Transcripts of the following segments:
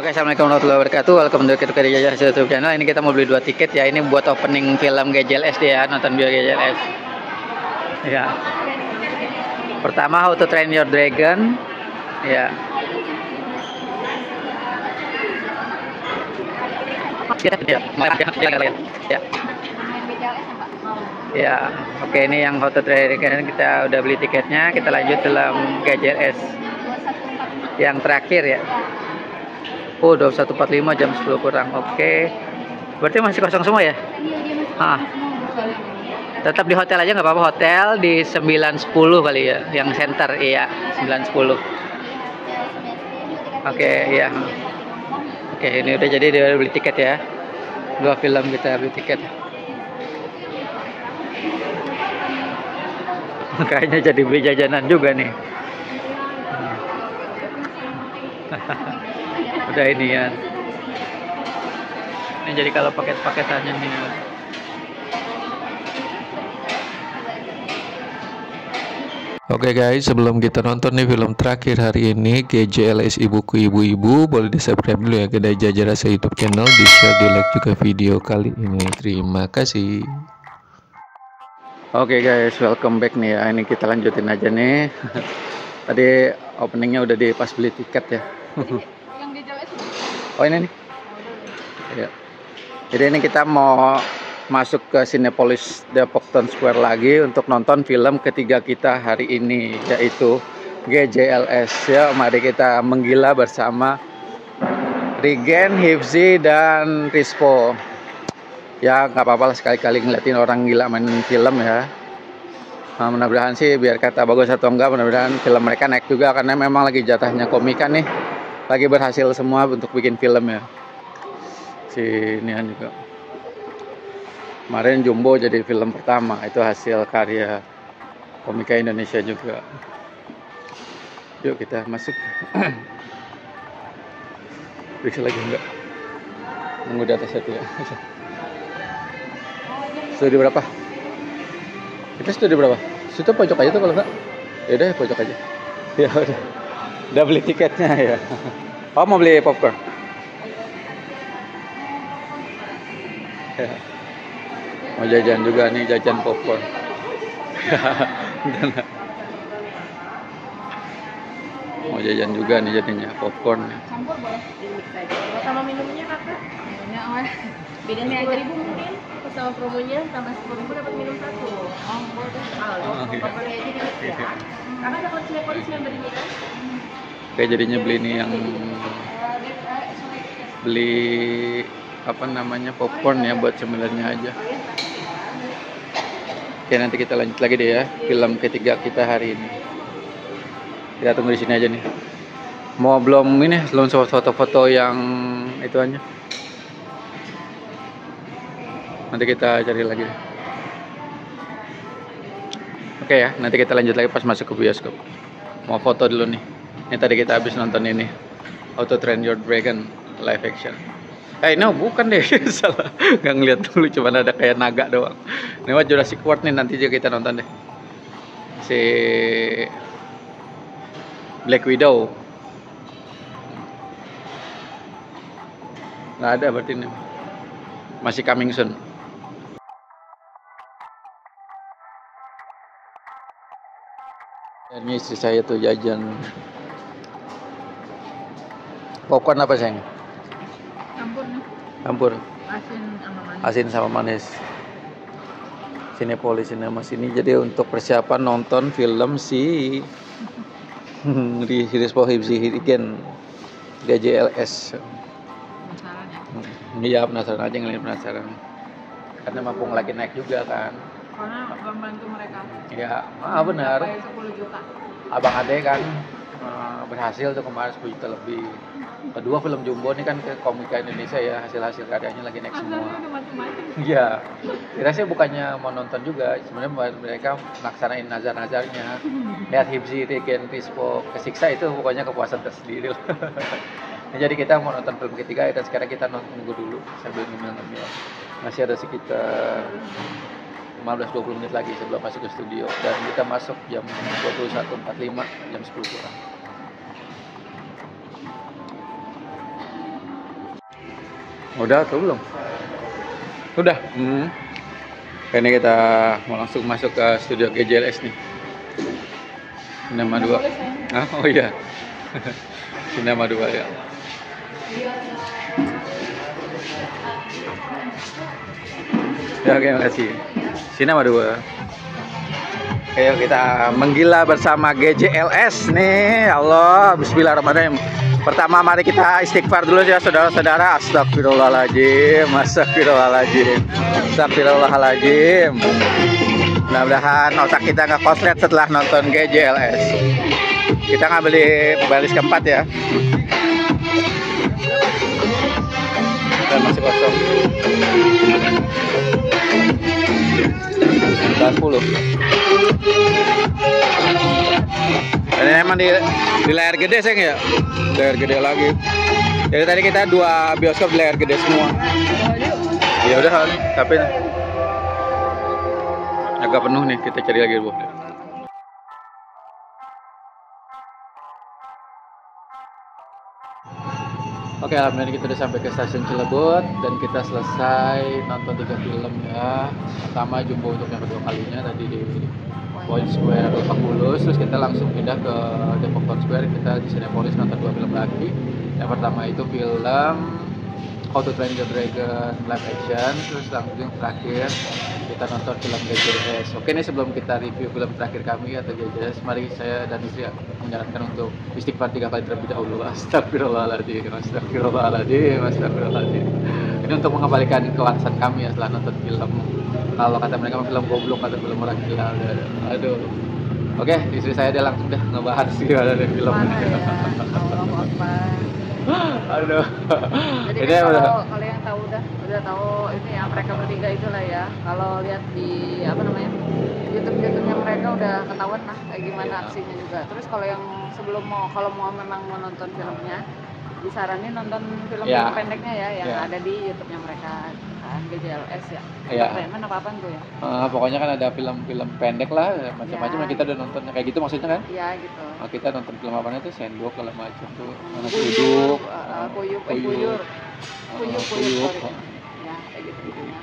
Oke, assalamualaikum warahmatullahi wabarakatuh. Welcome to kita dari Jajar YouTube channel. Ini kita mau beli 2 tiket ya. Ini buat opening film GJLS ya, nonton bio GJLS. Ya. Pertama How to Train Your Dragon. Ya. Ya. Ya. Oke, ini yang How to Train Your Dragon, kita udah beli tiketnya. Kita lanjut dalam GJLS. Yang terakhir ya. Oh, 21.45 jam 10 kurang. Oke. Berarti masih kosong semua ya? Iya, dia masih kosong semua. Tetap di hotel aja nggak apa-apa. Hotel di 910 kali ya, yang center. Iya, 910. Oke, iya. Oke, ini udah jadi, dia beli tiket ya. 2 film kita beli tiket. Kayaknya jadi beli jajanan juga nih. Udah ini ya. Ini jadi kalau paket-paketannya nih. Oke guys, sebelum kita nonton nih film terakhir hari ini GJLS Ibuku Ibu-Ibu, boleh di subscribe dulu ya kedai Jajar Rasa YouTube channel, di share, di like juga video kali ini. Terima kasih. Oke guys, welcome back nih ya. Ini kita lanjutin aja nih. Tadi openingnya udah di pas beli tiket ya. Oh ini nih. Ya. Jadi ini kita mau masuk ke Cinepolis Depok Town Square lagi untuk nonton film ketiga kita hari ini, yaitu GJLS ya. Mari kita menggila bersama Rigen, Hifzi, dan Rispo. Ya nggak apa-apa lah sekali-kali ngeliatin orang gila main film ya. Nah, mudah-mudahan sih biar kata bagus atau enggak, mudah-mudahan film mereka naik juga karena memang lagi jatahnya komika nih. Lagi berhasil semua untuk bikin film ya. Sinian juga. Kemarin Jumbo jadi film pertama, itu hasil karya komika Indonesia juga. Yuk kita masuk. Bisa lagi enggak? Nunggu di atas itu ya. Studi berapa? Kita studi berapa? Situ pojok aja tuh kalau enggak. Ya udah pojok aja. Ya udah. Udah beli tiketnya ya. Oh mau beli popcorn? Ya. Mau jajan juga nih, jajan popcorn. Mau jajan juga nih jadinya popcorn. Campur boleh dimix aja. Kalau sama minumnya kakak? Minumnya bedanya 2.000 mungkin. Sama promonya tambah 10.000 dapat minum 1. Oh boleh. Popcornnya aja dimix ya. Karena ada Cinepolis member ini kan? Oke, jadinya beli ini yang beli apa namanya popcorn ya buat cemilannya aja. Oke, nanti kita lanjut lagi deh ya film ketiga kita hari ini. Kita tunggu di sini aja nih. Mau belum foto-foto yang itu aja. Nanti kita cari lagi deh. Oke ya, nanti kita lanjut lagi pas masuk ke bioskop. Mau foto dulu nih. Ini tadi kita habis nonton ini How to Train Your Dragon live action. No, bukan deh, salah. Nggak ngeliat dulu, cuma ada kayak naga doang. Ini mah Jurassic World nih, nanti juga kita nonton deh. Si Black Widow. Nggak ada berarti ini. Masih coming soon. Ini istri saya tuh jajan popcorn apa sayang? Campur nih. Campur. Asin sama Asin sama manis. manis. Cinepolis Cinema sini jadi untuk persiapan nonton film si di Rispo Hifzi Rigen GJLS. Penasaran ya? Iya penasaran aja, ngeliat penasaran. Karena mumpung lagi naik juga kan. Karena membantu mereka. Ya, benar. Bayar 10 juta. Abang Ade kan berhasil tuh kemarin 10 juta lebih. Kedua film Jumbo ini kan ke komika Indonesia ya, hasil-hasil karyanya lagi naik semua. Udah macam-macam. Iya, kira sih bukannya mau nonton juga, sebenarnya mereka melaksanain nazar-nazarnya. Lihat Hifzi, Rigen, Rispo kesiksa itu pokoknya kepuasan tersendiri lah. Nah, jadi kita mau nonton film ketiga dan sekarang kita nunggu dulu sambil ngemil-ngemil. Masih ada sekitar 15-20 menit lagi sebelum masuk ke studio dan kita masuk jam 21.45, jam 10 kurang. Udah atau belum? Udah. Ini kita mau langsung masuk ke studio GJLS nih. Sinema 2. Ah, oh iya. Sinema 2 ya. Ya, oke, makasih. Sinema 2. Ayo kita menggila bersama GJLS nih. Allah, bismillahirrahmanirrahim. Pertama mari kita istighfar dulu ya saudara-saudara. Astagfirullahaladzim. Astagfirullahaladzim. Astagfirullahaladzim. Mudah-mudahan otak kita nggak koslet setelah nonton GJLS. Kita ngambil di baris keempat ya. Dan masih kosong. 10. Ini emang di layar gede sayang ya, layar gede lagi. Jadi tadi kita 2 bioskop di layar gede semua. Ya udah, tapi agak penuh nih, kita cari lagi dulu. Oke, alhamdulillah kita udah sampai ke stasiun Cilebut dan kita selesai nonton 3 film ya. Pertama Jumbo untuk yang kedua kalinya tadi di Point Square Lebak Bulus, terus kita langsung pindah ke Depok Town Square, kita di Cinepolis nonton 2 film lagi. Yang pertama itu film How to Train Your Dragon live action, terus langsung terakhir kita nonton film GJLS. Oke nih, sebelum kita review film terakhir kami atau GJLS, mari saya dan istri menyarankan untuk istighfar 3 kali terlebih dahulu. Astagfirullahaladzim, astagfirullahaladzim, astagfirullahaladzim. Ini untuk mengembalikan kewarasan kami ya setelah nonton film. Kalau kata mereka film goblok atau film orang gila. Aduh. Oke, istri saya dia langsung dah ngebahas gimana dari filmnya. Aduh. Jadi ini kan kalau yang tahu udah tahu ini ya, mereka bertiga itulah ya. Kalau lihat di apa namanya YouTube-nya mereka udah ketahuan lah kayak gimana aksinya juga. Terus kalau yang sebelum kalau memang mau nonton filmnya, disaranin nonton film pendeknya ya yang ada di YouTube-nya mereka kan, GJLS ya. Entertainment apa-apaan tuh ya? Pokoknya kan ada film-film pendek lah, macam-macam yang kita udah nonton kayak gitu maksudnya kan? Iya gitu. Kita nonton film apa itu Sendok segala macam tuh. Anak Kuyuk, Kuyur. Ya, kayak gitu-gitunya.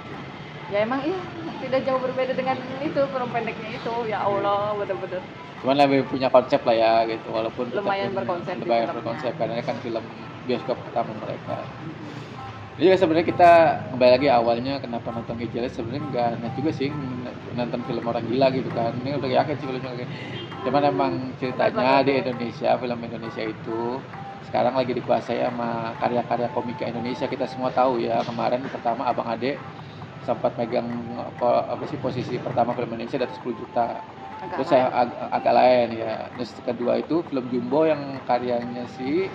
Ya emang tidak jauh berbeda dengan itu film pendeknya itu. Ya Allah, betul-betul. Cuman lebih punya konsep lah ya gitu, walaupun lumayan berkonsep. Lumayan berkonsep karena kan film bioskop pertama mereka. Jadi sebenarnya kita kembali lagi awalnya kenapa nonton GJLS, sebenarnya nggak net juga sih nonton film orang gila gitu kan. Ini udah yakin sih filmnya kayak. Cuman emang ceritanya di Indonesia, film Indonesia itu sekarang lagi dikuasai sama karya-karya komika Indonesia. Kita semua tahu ya, kemarin pertama Abang Ade sempat megang posisi pertama film Indonesia di atas 10 juta. Terus saya agak lain ya. Terus kedua itu film Jumbo yang karyanya si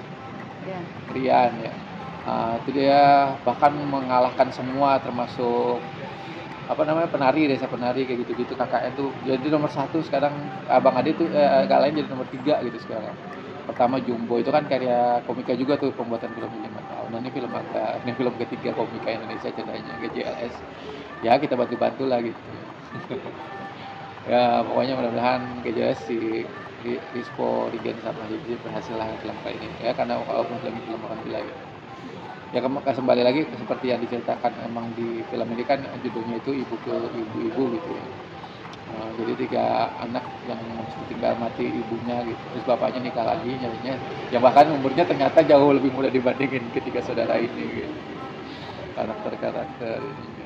Rian ya. Itu dia bahkan mengalahkan semua termasuk desa penari kayak gitu-gitu. KKN tuh jadi nomor 1 sekarang. Abang Ade tuh agak lain jadi nomor 3 gitu sekarang. Pertama Jumbo itu kan karya komika juga tuh, pembuatan film 5 tahun. Nah, ini film ketiga komika Indonesia ceritanya GJLS. Ya kita bantu-bantu lah gitu. Ya pokoknya mudah-mudahan GJLS si Rispo, Rigen sama Hibzi berhasil lah film kali ini ya, karena walaupun film orang gila gitu. Ya kembali lagi seperti yang diceritakan, emang di film ini kan judulnya itu Ibu ke Ibu-Ibu gitu ya. Jadi 3 anak yang tinggal mati ibunya gitu, terus bapaknya nikah lagi nyarinya, yang bahkan umurnya ternyata jauh lebih muda dibandingin ketiga saudara ini gitu. Karakter ini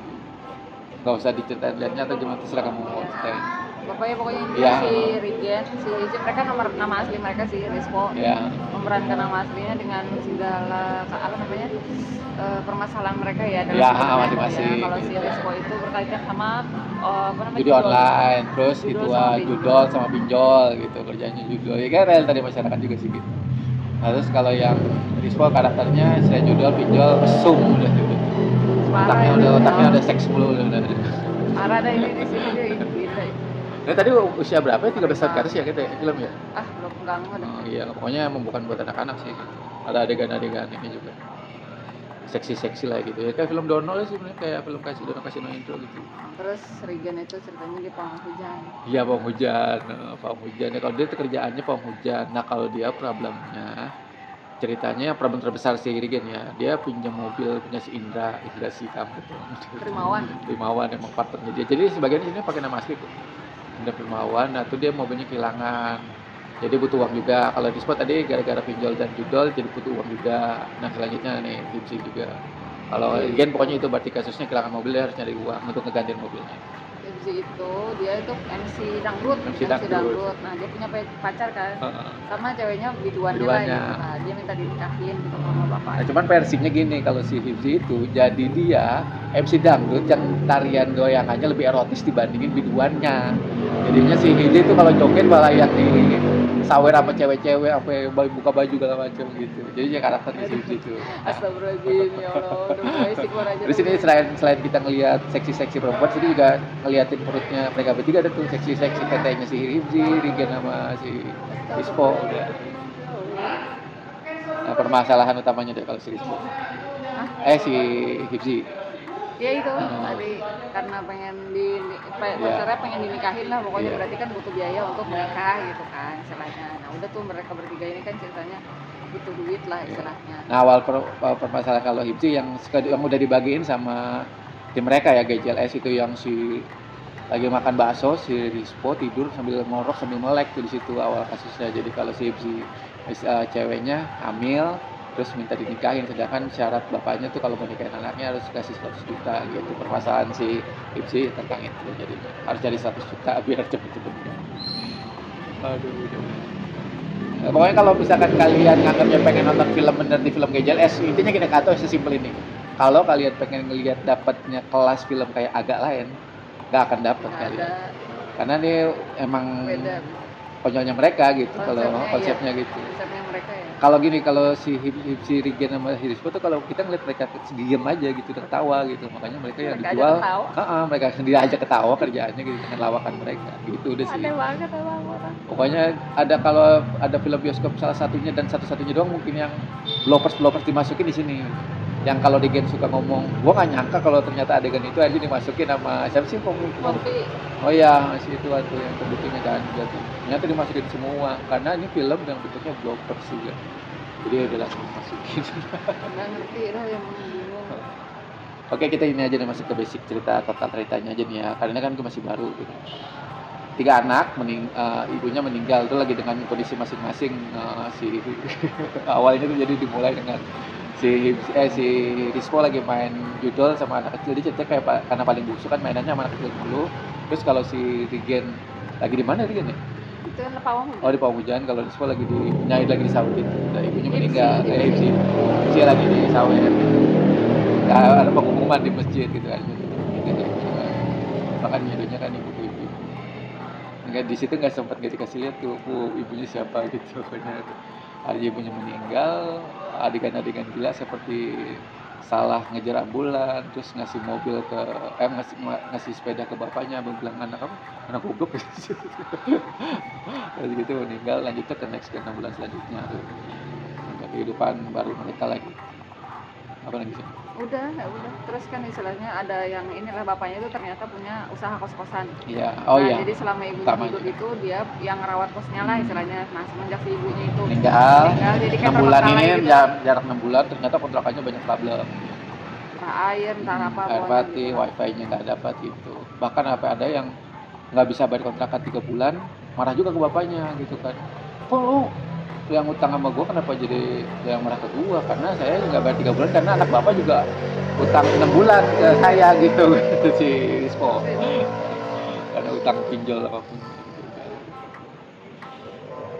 nggak usah diceritain lihatnya atau gimana, terserah kamu mau ceritain. Pokoknya intinya si Rigen, si Hibzi, mereka nama asli mereka si Rispo memerankan nama aslinya dengan segala permasalahan mereka ya dalam masing-masing. Kalau si Rispo itu berkaitan sama judi online, terus judol sama pinjol gitu, kerjanya judol. Ya kan real tadi masyarakat juga sih gitu. Nah, terus kalau yang Rispo karakternya selain judol, pinjol, mesum udah gitu. Otaknya udah seks mulu udah. Parah ada ini di sini dia gitu. Nah, tadi usia berapa ya? 13 tahun ke atas ya kita film ya? Belum enggak. Iya, pokoknya bukan buat anak-anak sih gitu. Ada adegan-adegan ini juga. Seksi-seksi lah gitu. Ya kayak film Dono lah sih, kayak film Dono Kasino Intro gitu. Terus Rigen itu ceritanya di pawang hujan. Iya, pawang hujan. Pawang hujan. Ya, kalau dia itu kerjaannya pawang hujan. Nah, kalau dia problemnya ceritanya problem terbesar si Rigen ya, dia pinjam mobil punya si Indra si kamu tuh. Primawan emang partnernya dia. Jadi sebagian ini pakai nama asli tuh. Indra Primawan, nah tuh dia mobilnya kehilangan. Jadi butuh uang juga. Kalau di spot tadi gara-gara pinjol dan judol jadi butuh uang juga. Nah selanjutnya nih Hipsi juga. Kalau Rigen pokoknya itu berarti kasusnya kehilangan mobil, dia harus nyari uang untuk ngegantiin mobilnya. Itu dia itu MC dangdut. Nah dia punya pacar kan, sama ceweknya biduannya lah gitu. Nah, dia minta dinikahin gitu sama bapaknya. Nah, cuman versinya gini, kalau si Hipsi itu jadi dia MC dangdut yang tarian goyangannya lebih erotis dibandingin biduannya. Jadinya si Hipsi itu kalau joget malah yang di sawer sama cewek-cewek, apa buka baju segala macam gitu. Jadi ya karakter di Hipsi itu. Astagfirullahaladzim, ya Allah, udah mulai istighfar aja. Terus ini selain kita ngelihat seksi-seksi perempuan, sini juga ngeliatin perutnya mereka bertiga, ada tuh seksi-seksi tetenya si Hipsi, Rigen sama si Rispo udah. Nah, permasalahan utamanya deh kalau si Rispo. Si Hipsi. Ya itu tadi karena pacarnya pengen dinikahin lah pokoknya, berarti kan butuh biaya untuk menikah gitu kan istilahnya. Nah udah tuh mereka bertiga ini kan ceritanya butuh duit lah istilahnya. Nah awal permasalahan kalau Hipsi yang udah dibagiin sama tim mereka ya GJLS itu, yang si lagi makan bakso, si Rispo tidur sambil ngorok sambil melek tuh di situ awal kasusnya. Jadi kalau si Hipsi ceweknya hamil terus minta dinikahin, sedangkan syarat bapaknya tuh kalau mau nikahin anaknya harus kasih 100 juta gitu. Permasalahan si Hipsi tentang itu, jadi harus cari 100 juta biar cepet-cepet. Nah, pokoknya kalau misalkan kalian nganggapnya pengen nonton film bener di film GJLS, intinya gini, atau sesimpel ini. Kalau kalian pengen ngelihat dapatnya kelas film kayak agak lain, nggak akan dapat kalian. Karena dia emang beda. Konyolnya mereka gitu, kalau konsepnya gitu. Konsepnya mereka ya. Kalau gini, kalau si Hipsi, Rigen sama Rispo tuh kalau kita ngeliat mereka diem aja gitu, ketawa gitu, makanya mereka yang dijual, mereka sendiri aja ketawa kerjaannya gitu dengan lawakan mereka, gitu udah sih. Aneh banget orang. Pokoknya kalau ada film bioskop salah satunya dan satu-satunya doang mungkin yang bloopers dimasukin di sini. Yang kalau Rigen suka ngomong, gua nggak nyangka kalau ternyata adegan itu aja dimasukin sama siapa sih Oh iya, masih itu waktu yang terbuktinya kan jadi ternyata dimasukin semua karena ini film yang bentuknya bloopers juga. Jadi udah langsung dimasukin. Nggak ngerti lah yang bingung. Oke, kita ini aja nih masuk ke basic cerita total ceritanya aja nih ya. Karena kan itu masih baru gitu. 3 anak, ibunya meninggal itu lagi dengan kondisi masing-masing. Si awalnya tuh jadi dimulai dengan si Rispo lagi main judol sama anak kecil. Dia cerita kayak karena paling busuk kan mainannya sama anak kecil dulu. Terus kalau si Rigen lagi di mana Rigen ya? Itu yang Pawang. Oh di Pawang. Kalau Rispo lagi lagi di sawit. Nah, ibunya meninggal. Hipsi lagi di sawit. Nah, ada pengumuman di masjid gitu kan. Makanya judulnya kan ibu. Nggak, di situ nggak sempat dikasih lihat tuh ibunya siapa gitu. Ada ibunya meninggal, adegan-adegan gila seperti salah ngejar ambulan, terus ngasih mobil ke ngasih sepeda ke bapaknya, bilang anak goblok gitu. Terus gitu meninggal, lanjutnya ke next ke 6 bulan selanjutnya tuh. Kehidupan baru mereka lagi. Apa lagi sih? Udah. Terus kan istilahnya ada yang inilah bapaknya itu ternyata punya usaha kos-kosan. Iya. Jadi selama ibunya hidup itu dia yang ngerawat kosnya lah istilahnya. Nah semenjak si ibunya itu meninggal jadi 6 bulan ini gitu. Jarak 6 bulan ternyata kontrakannya banyak problem. Entah air, entah apa. Air mati, gitu. Wifi-nya nggak dapat gitu. Bahkan ada yang nggak bisa bayar kontrakan 3 bulan, marah juga ke bapaknya gitu kan. Oh, yang utang sama gue kenapa jadi yang marah ke gue, karena saya nggak bayar 3 bulan karena anak bapak juga utang 6 bulan ke saya gitu si Rispo karena utang pinjol apapun.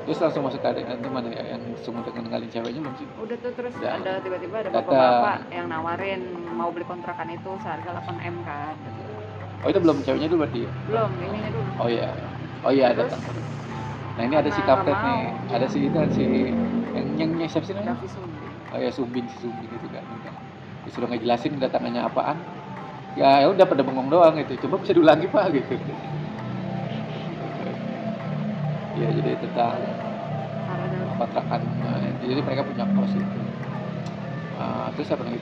Terus langsung masuk ke adegan itu mana ya yang semua ngenalin ceweknya belum sih? Udah tuh terus ya. Ada tiba-tiba ada bapak-bapak yang nawarin mau beli kontrakan itu seharga 8M kan. Oh itu belum ceweknya dulu berarti ya? Belum, ininya dulu. Oh iya ada. Nah ini ada si kapten nih, ada si itu si yang siapa sih namanya? Oh ya Sumbing gitu kan. Disuruh ngejelasin datangannya apaan. Ya udah pada bengong doang gitu. Coba bisa diulangi Pak gitu. Ya jadi tentang kontrakan. Jadi mereka punya kos itu. Terus apa lagi?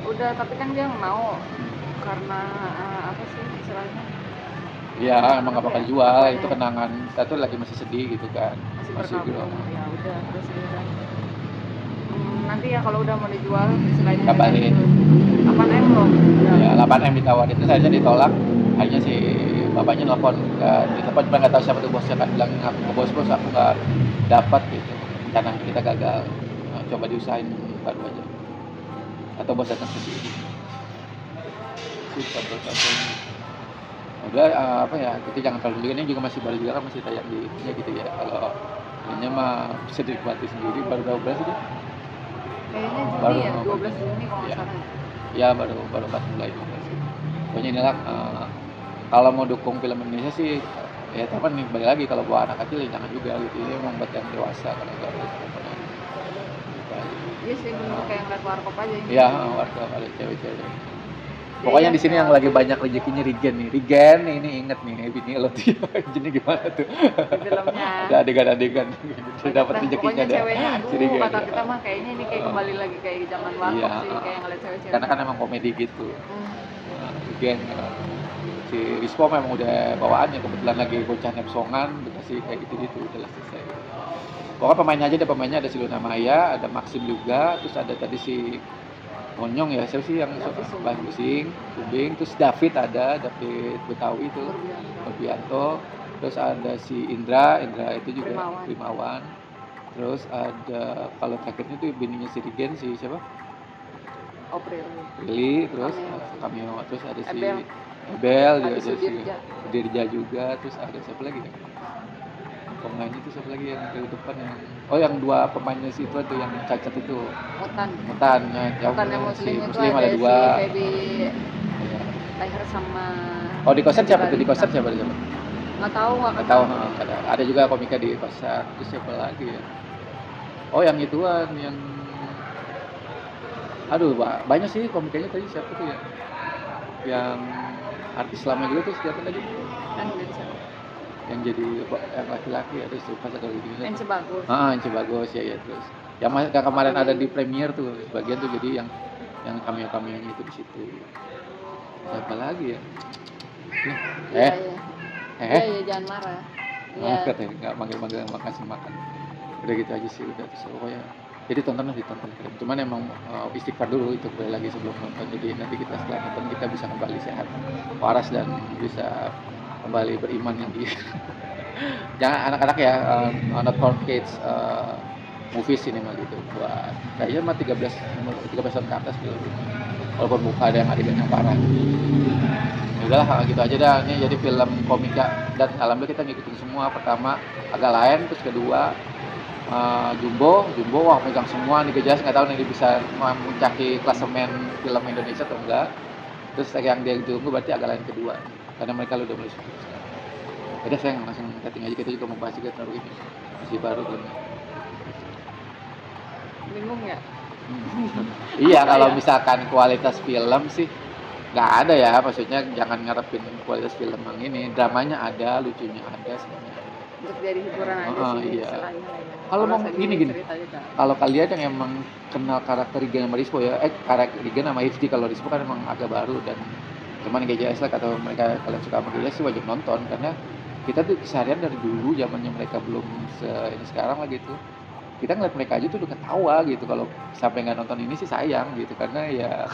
Udah, tapi kan dia mau karena apa sih istilahnya? Ya emang gak bakal jual, itu kenangan kita tuh lagi masih sedih gitu kan, masih berkabung. Ya udah terus udah nanti ya kalau udah mau dijual selain kabarin. 8M loh. Ya 8M ditawarin, itu saya ditolak. Akhirnya si bapaknya nelfon cuma nggak tahu siapa tuh bosnya, kan bilang aku ke bos aku nggak dapat gitu, karena kita gagal. Nah, coba diusahain baru aja, atau bos datang ke sini. Udah apa ya, kita jangan terlalu juga, ini juga masih baru juga kan, masih tayang di ya gitu ya. Kalau ini mah bisa dinikmati sendiri. Baru berapa bulan sih dia? Kayaknya Juni Baru ya, 12 Juni kalau nggak ya. salah. Ya baru 4 bulan sih. Pokoknya inilah kalau mau dukung film Indonesia sih ya, tapi nih balik lagi, kalau buat anak kecil ya jangan juga gitu. Ini memang buat yang dewasa kalau nggak harus tontonan. Iya sih, bener kayak ngeliat warkop aja ini. Iya, warga ada cewek-cewek. Pokoknya di sini yang lagi banyak rezekinya Rigen nih. Rigen ini inget nih, bini lo tuh jadi gimana tuh? Di filmnya. Ada adegan-adegan dapat rezekinya pokoknya ada. ceweknya, Si Rigen. kata kita mah kayaknya ini kayak kembali lagi kayak zaman warkop Iya, sih, kayak ngeliat cewek-cewek. karena kan emang komedi gitu. Rigen si Rispo memang udah bawaannya, kebetulan lagi bocah nepsongan, dikasih kayak gitu-gitu, udah selesai. Pokoknya pemainnya aja, ada si Luna Maya, ada Maxim juga, terus ada tadi si Monyong ya, siapa sih yang Sumbing, terus David David Betawi itu, Nurbianto, terus ada si Indra itu juga Primawan, terus ada kalau terakhirnya tuh bininya si Rigen, si siapa? Prilly, terus cameo, terus ada si Ebel juga, ada si Dirja juga, terus ada siapa lagi ya? Pemainnya itu siapa lagi yang dari depan yang dua pemainnya si itu tuh yang cacat itu. Mutan ya, yang si Muslim ada dua. Si Baby Tahir sama. Oh di kosan siapa tuh? Di kosan siapa? Nggak tahu. Ada juga komika di kosan. Terus siapa lagi ya? Oh yang ituan yang banyak sih komikanya tadi, siapa tuh ya? Yang artis lama juga tuh, siapa tadi? Yang jadi yang laki-laki ada lupa satu lagi. Ence Bagus. Ence Bagus ya terus. Yang kemarin ada di premiere tuh sebagian tuh, jadi yang cameo-cameonya itu di situ. Siapa lagi ya? Iya, jangan marah. Iya. Katanya enggak manggil-manggil makasih makan. Udah gitu aja sih, udah terus pokoknya. Jadi ditonton keren. Cuman emang istighfar dulu itu kembali lagi sebelum nonton. Jadi nanti kita setelah nonton kita bisa kembali sehat, waras, dan bisa kembali beriman yang di jangan anak-anak ya, not for kids movies ini mah gitu, buat kayaknya mah 13 tahun ke atas gitu, walaupun muka ada yang adegan yang parah. Ya udahlah gitu aja dah. Ini jadi film komika dan alhamdulillah kita ngikutin semua. Pertama agak lain, terus kedua Jumbo wah pegang semua nih, jelas nggak tahu nih dia bisa memuncaki klasemen film Indonesia atau enggak. Terus yang dia tunggu berarti agak lain kedua, karena mereka udah mulai syuting sekarang. Udah saya langsung cutting aja, kita juga membahas juga tentang ini masih baru belum. Bingung ya? Iya kalau misalkan kualitas film sih nggak ada ya, maksudnya jangan ngarepin kualitas film yang ini, dramanya ada, lucunya ada, semuanya ada. Untuk jadi hiburan aja sih. Iya. Kalau mau gini kalau kalian yang emang kenal karakter Rigen sama Rispo ya, karakter Rigen sama Hifdi, kalau Rispo kan emang agak baru dan cuman GJS lah, atau mereka kalian suka sama GJS sih wajib nonton, karena kita tuh keseharian dari dulu zamannya mereka belum ini sekarang lah gitu, kita ngeliat mereka aja tuh udah ketawa gitu. Kalau sampai nggak nonton ini sih sayang gitu, karena ya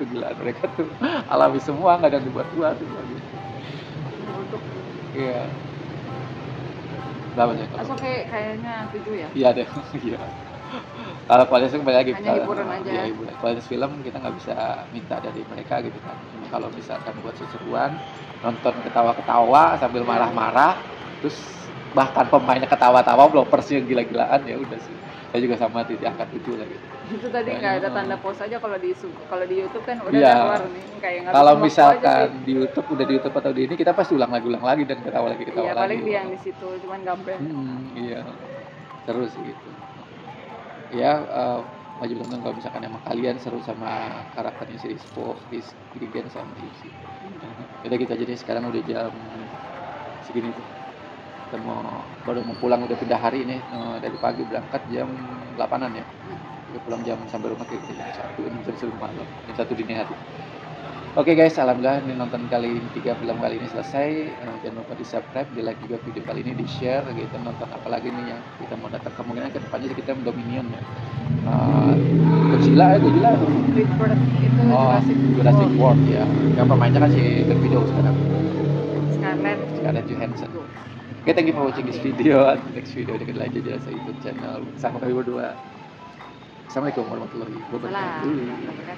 kegilaan mereka tuh alami semua, nggak ada yang dibuat-buat gitu. Iya. Berapa sih? Masuk kayaknya 7 ya? Iya deh. Iya. Kalau kualitas kembali lagi, hanya hiburan aja. Ya, hiburan. Kualitas film kita nggak bisa minta dari mereka gitu kan. Cuma kalau misalkan buat seseruan, nonton ketawa-ketawa sambil marah-marah, terus bahkan pemainnya ketawa-tawa, bloopersnya gila-gilaan, ya udah sih. Saya juga sama diangkat itu lah gitu. Itu tadi nggak ada tanda pause aja, kalau di YouTube kan udah ya, keluar nih kayak nggak. Kalau misalkan di YouTube udah di YouTube atau di ini, kita pasti ulang lagi dan ketawa lagi. Iya, paling dia yang di situ cuman gambar. Iya. Terus gitu. Ya wajib nonton kalau misalkan emang kalian seru sama karakternya si Rispo, Rigen sama Isi. Udah gitu aja deh, sekarang udah jam segini tuh. Kita baru mau pulang, udah pindah hari ini, dari pagi berangkat jam 8-an ya. Udah pulang jam sampai rumah kita jam 1 ini, jam 1 malam, jam 1 dini hari. Oke guys, alhamdulillah ini nonton kali ini 3 film kali ini selesai. Jangan lupa di subscribe, di like juga video kali ini, di share gitu. Nonton apa lagi nih yang kita mau datang, kemungkinan ke depannya kita Dominion ya. Godzilla Itu Jurassic World ya. Yang pemainnya kan si Black Widow sekarang. Scarlett Johansson. Oke, thank you for watching this video. Next video dekat lagi aja YouTube channel. Sama kami berdua. Assalamualaikum warahmatullahi wabarakatuh.